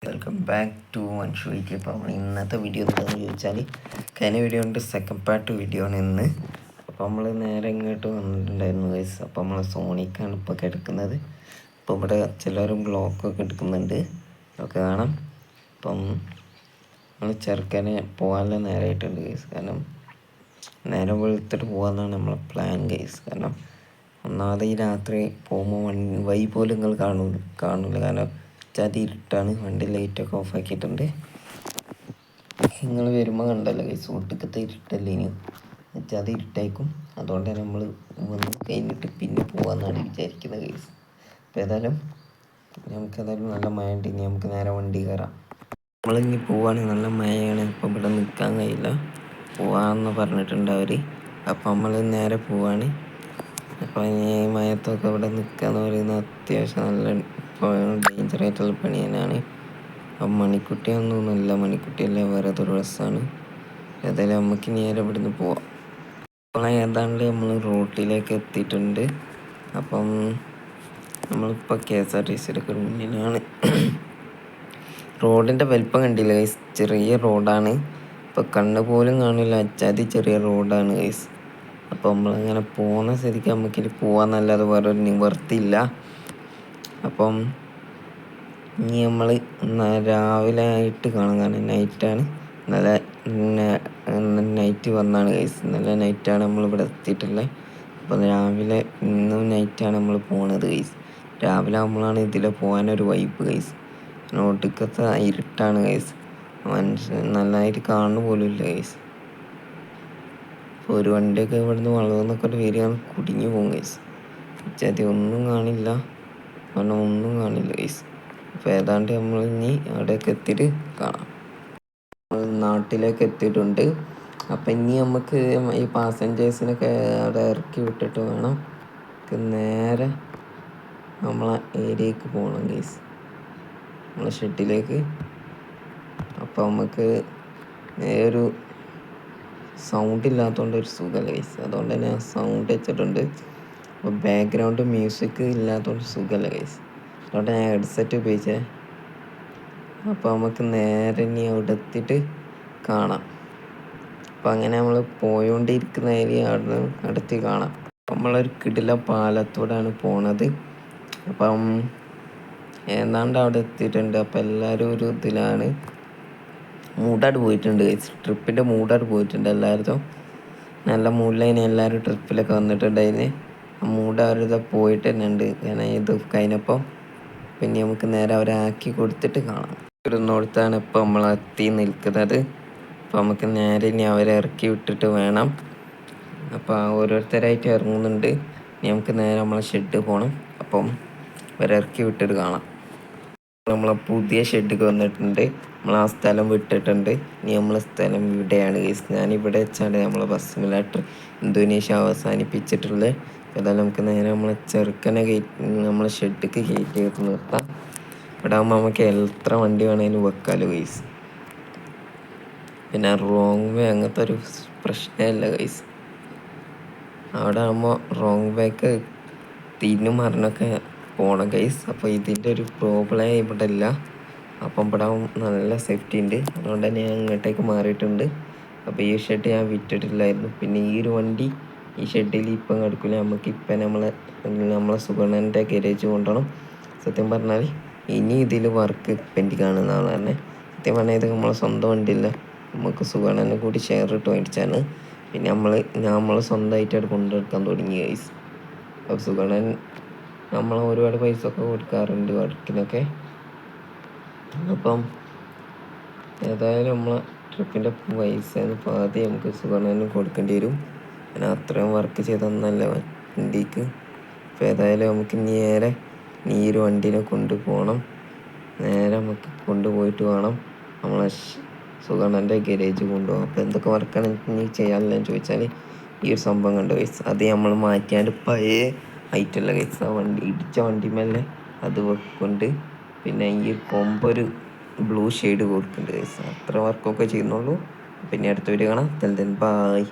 Welcome back to വൺഷു weekly. ഇപ്പോൾ നമ്മൾ ഇന്നത്തെ വീഡിയോ എന്താണെന്ന് ചോദിച്ചാൽ കഴിഞ്ഞ വീഡിയോ ഉണ്ട്, സെക്കൻഡ് പാർട്ട് വീഡിയോ ആണ് ഇന്ന്. അപ്പോൾ നമ്മൾ നേരെ ഇങ്ങോട്ട് വന്നിട്ടുണ്ടായിരുന്നു ഗൈസ്. അപ്പോൾ നമ്മൾ സോണിക്കാണ് ഇപ്പോൾ കിടക്കുന്നത്. അപ്പോൾ ഇവിടെ ചിലരും ബ്ലോക്കൊക്കെ എടുക്കുന്നുണ്ട്, ഒക്കെ കാണാം. അപ്പം നമ്മൾ ചെറുക്കനെ പോകാനുള്ള നേരമായിട്ടുണ്ട് ഗൈസ്. കാരണം നേരെ വെളുത്തിട്ട് പോകാമെന്നാണ് നമ്മളെ പ്ലാൻ ഗൈസ്. കാരണം ഒന്നാമത് ഈ രാത്രി പോകുമ്പോൾ വഴി പോലും നിങ്ങൾ കാണില്ല. കാരണം ചതി ഇരുട്ടാണ്, വണ്ടി ലൈറ്റൊക്കെ ഓഫാക്കിയിട്ടുണ്ട്. നിങ്ങൾ വരുമ്പോൾ കണ്ടല്ലോ ഗൈസ്, ഒട്ടുക്കത്തെ ഇരുട്ടല്ലേ ഇനി ചതി ഇരുട്ടായിരിക്കും. അതുകൊണ്ട് തന്നെ നമ്മൾ വന്ന് കഴിഞ്ഞിട്ട് പിന്നെ പോകാമെന്നാണ് വിചാരിക്കുന്നത് ഗൈസ്. അപ്പോൾ ഏതായാലും നമുക്കേതായാലും നല്ല മഴ ഉണ്ട്. ഇനി നമുക്ക് നേരെ വണ്ടി കയറാം. നമ്മളിനി പോവുകയാണെങ്കിൽ നല്ല മഴയാണ്, ഇപ്പോൾ ഇവിടെ നിൽക്കാൻ കഴിയില്ല, പോവാമെന്ന് പറഞ്ഞിട്ടുണ്ട് അവർ. അപ്പോൾ നമ്മൾ നേരെ പോവുകയാണ്. അപ്പോൾ ഈ മയത്തൊക്കെ ഇവിടെ നിൽക്കുക എന്ന് പറയുന്നത് അത്യാവശ്യം നല്ല ഡേഞ്ചറായിട്ടുള്ള പണി തന്നെയാണ്. അപ്പം മണിക്കുട്ടിയൊന്നുമില്ല, മണിക്കുട്ടിയല്ല, വേറെ ഒരു ഡ്രസ്സാണ്. ഏതായാലും നമുക്ക് നേരെ ഇവിടുന്ന് പോവാം. അപ്പോൾ ഏതാണ്ട് നമ്മൾ റോട്ടിലേക്ക് എത്തിയിട്ടുണ്ട്. അപ്പം നമ്മളിപ്പോൾ KSRTCയുടെ മുന്നിലാണ്. റോഡിൻ്റെ വലിപ്പം കണ്ടില്ല ഗൈസ്, ചെറിയ റോഡാണ്. ഇപ്പോൾ കണ്ണ് പോലും കാണില്ല, അച്ചാതി ചെറിയ റോഡാണ് ഗൈസ്. അപ്പോൾ നമ്മളിങ്ങനെ പോകുന്ന സ്ഥിതിക്ക് നമുക്കിനി പോകാമെന്നല്ലാതെ വേറെ ഒരു നിവർത്തിയില്ല. അപ്പം ഇനി നമ്മൾ രാവിലെ ആയിട്ട് കാണാം, കാരണം നൈറ്റാണ്. നല്ല നൈറ്റ് വന്നാണ് ഗൈസ്, നല്ല നൈറ്റാണ് നമ്മളിവിടെ എത്തിയിട്ടുള്ളത്. അപ്പോൾ രാവിലെ ഇന്നും നൈറ്റാണ് നമ്മൾ പോണത് ഗൈസ്. രാവിലെ ആകുമ്പോഴാണ് ഇതിൽ പോകാനൊരു വൈബ് ഗൈസ്. ഒടുക്കത്തെ ഇരുട്ടാണ് ഗൈസ്, മനുഷ്യൻ നല്ലതായിട്ട് കാണുന്ന പോലും ഇല്ല ഗൈസ്. ഒരു വണ്ടിയൊക്കെ ഇവിടുന്ന് വളർന്നൊക്കെ വരികയാണ്, കുടുങ്ങി പോകും ഗൈസ്. ചതി ഒന്നും കാണില്ല, കാരണം ഒന്നും കാണില്ല ഗൈസ്. അപ്പോൾ ഏതാണ്ട് നമ്മൾ ഇനി അവിടെയൊക്കെ എത്തിയിട്ട് കാണാം. നാട്ടിലേക്ക് എത്തിയിട്ടുണ്ട്. അപ്പം ഇനി നമുക്ക് ഈ പാസഞ്ചേഴ്സിനൊക്കെ അവിടെ ഇറക്കി വിട്ടിട്ട് വേണം നേരെ നമ്മളെ ഏരിയക്ക് പോകണം ഗൈസ്, നമ്മളെ ഷെഡിലേക്ക്. അപ്പോൾ നമുക്ക് ഒരു സൗണ്ട് ഇല്ലാത്തതുകൊണ്ട് ഒരു സുഖമല്ല ഗൈസ്, അതുകൊണ്ട് തന്നെ സൗണ്ട് വെച്ചിട്ടുണ്ട്. അപ്പോൾ ബാക്ക്ഗ്രൗണ്ട് മ്യൂസിക് ഇല്ലാത്തതുകൊണ്ട് സുഖമല്ല ഗൈസ്, അതുകൊണ്ട് ഞാൻ ഹെഡ്സെറ്റ് ഉപയോഗിച്ചേ. അപ്പോൾ നമുക്ക് നേരെ ഇനി അവിടെ എത്തിയിട്ട് കാണാം. അപ്പോൾ അങ്ങനെ നമ്മൾ പോയോണ്ടിരിക്കുന്ന ഏരിയ അവിടെ അടുത്ത് കാണാം. നമ്മളൊരു കിടില പാലത്തോടാണ് പോണത്. അപ്പം ഏതാണ്ട് അവിടെ എത്തിയിട്ടുണ്ട്. അപ്പോൾ എല്ലാവരും ഒരു ഇതിലാണ്, മൂടായിട്ട് പോയിട്ടുണ്ട് ഗൈസ്. ട്രിപ്പിൻ്റെ മൂടായിട്ട് പോയിട്ടുണ്ട് എല്ലാവരും. നല്ല മൂഡിലതിന് എല്ലാവരും ട്രിപ്പിലൊക്കെ വന്നിട്ടുണ്ടായിരുന്നു. ആ മൂഡ് അവരിത് പോയിട്ട് തന്നെ ഉണ്ട്, കാരണം ഇത് കഴിഞ്ഞപ്പം. പിന്നെ നമുക്ക് നേരെ അവരെ ആക്കി കൊടുത്തിട്ട് കാണാം. ഇരുന്നോടത്താണ് ഇപ്പോൾ നമ്മൾ എത്തി നിൽക്കുന്നത്. അപ്പോൾ നമുക്ക് നേരെ ഇനി അവരെ ഇറക്കി വിട്ടിട്ട് വേണം. അപ്പോൾ ഓരോരുത്തരായിട്ട് ഇറങ്ങുന്നുണ്ട്. ഇനി നമുക്ക് നേരെ നമ്മളെ ഷെഡ് പോകണം. അപ്പം അവരെ ഇറക്കി വിട്ടിട്ട് കാണാം. നമ്മളെ പുതിയ ഷെഡിൽ വന്നിട്ടുണ്ട്, നമ്മൾ ആ സ്ഥലം വിട്ടിട്ടുണ്ട്. ഇനി നമ്മളെ സ്ഥലം ഇവിടെയാണ് ഗൈസ്. ഞാനിവിടെ വെച്ചാണ് നമ്മളെ ബസ് സിമുലേറ്റർ ഇന്തോനേഷ്യ അവസാനിപ്പിച്ചിട്ടുള്ളത്. ഏതായാലും നമുക്ക് നേരെ നമ്മളെ ചെറുക്കനെ നമ്മളെ ഷെഡിക്ക് കയറ്റി നിർത്താം. ഇവിടെ ആകുമ്പോൾ നമുക്ക് എത്ര വണ്ടി വേണമെങ്കിലും വെക്കാമല്ലോ ഗൈസ്. പിന്നെ റോങ് വേ അങ്ങനത്തെ ഒരു പ്രശ്നമില്ല ഗൈസ്. അവിടെ ആകുമ്പോൾ റോങ് വേക്ക് തിരിഞ്ഞു മറിഞ്ഞൊക്കെ പോകണം ഗൈസ്. അപ്പോൾ ഇതിൻ്റെ ഒരു പ്രോബ്ലം ഇവിടെ ഇല്ല. അപ്പം ഇവിടെ നല്ല സേഫ്റ്റി ഉണ്ട്, അതുകൊണ്ട് തന്നെ ഞാൻ ഇങ്ങോട്ടേക്ക് മാറിയിട്ടുണ്ട്. അപ്പോൾ ഈ ഷെഡ് ഞാൻ വിറ്റിട്ടില്ലായിരുന്നു. പിന്നെ ഈ ഒരു വണ്ടി ഈ ഷെഡിൽ ഇപ്പം കിടക്കില്ല, നമുക്കിപ്പം നമ്മളെ സുഗണ്ണൻ്റെ ഗരേജ് കൊണ്ടുപോകണം. സത്യം പറഞ്ഞാൽ ഇനി ഇതിൽ വർക്ക് പെൻഡിങ് ആണെന്നാണ് പറഞ്ഞത്. സത്യം പറഞ്ഞാൽ ഇത് നമ്മളെ സ്വന്തം വണ്ടിയില്ല, നമുക്ക് സുഗണ്ണനെ കൂടി ഷെയർ ഇട്ട് മേടിച്ചാണ്. പിന്നെ നമ്മൾ സ്വന്തമായിട്ട് കൊണ്ടെടുക്കാൻ തുടങ്ങി ഗൈസ്. അപ്പോൾ സുഗണ്ണൻ നമ്മൾ ഒരുപാട് പൈസ ഒക്കെ കൊടുക്കാറുണ്ട് വർക്കിനൊക്കെ. അപ്പം ഏതായാലും നമ്മളെ ട്രിപ്പിൻ്റെ പൈസ പാതി നമുക്ക് സുഗണ്ണന് കൊടുക്കേണ്ടി വരും. ഞാൻ അത്രയും വർക്ക് ചെയ്തൊന്നല്ല വണ്ടിക്ക്. അപ്പോൾ ഏതായാലും നമുക്ക് നേരെ ഈ ഒരു വണ്ടീനെ കൊണ്ടുപോകണം. നേരെ നമുക്ക് കൊണ്ടുപോയിട്ട് വേണം നമ്മളെ സുഗണ്ണൻ്റെ ഗരേജ് കൊണ്ടുപോകാം. അപ്പോൾ എന്തൊക്കെ വർക്കാണ് ഇനി ചെയ്യാനില്ലെന്ന് ചോദിച്ചാൽ ഈ ഒരു സംഭവം കണ്ടു ഗൈസ്, അത് നമ്മൾ മാറ്റിയാണ്ട് പഴയ ഹൈറ്റുള്ള ഗൈസ് ആ വണ്ടി ഇടിച്ച വണ്ടിമേലെ അത് വെക്കുന്നുണ്ട്. പിന്നെ ഈ കൊമ്പൊരു ബ്ലൂ ഷെയ്ഡ് കൊടുക്കുന്നുണ്ട് ഗൈസ്. അത്ര വർക്കൊക്കെ ചെയ്യുന്നുള്ളൂ. പിന്നെ അടുത്ത വീഡിയോ കാണാം. ബൈ.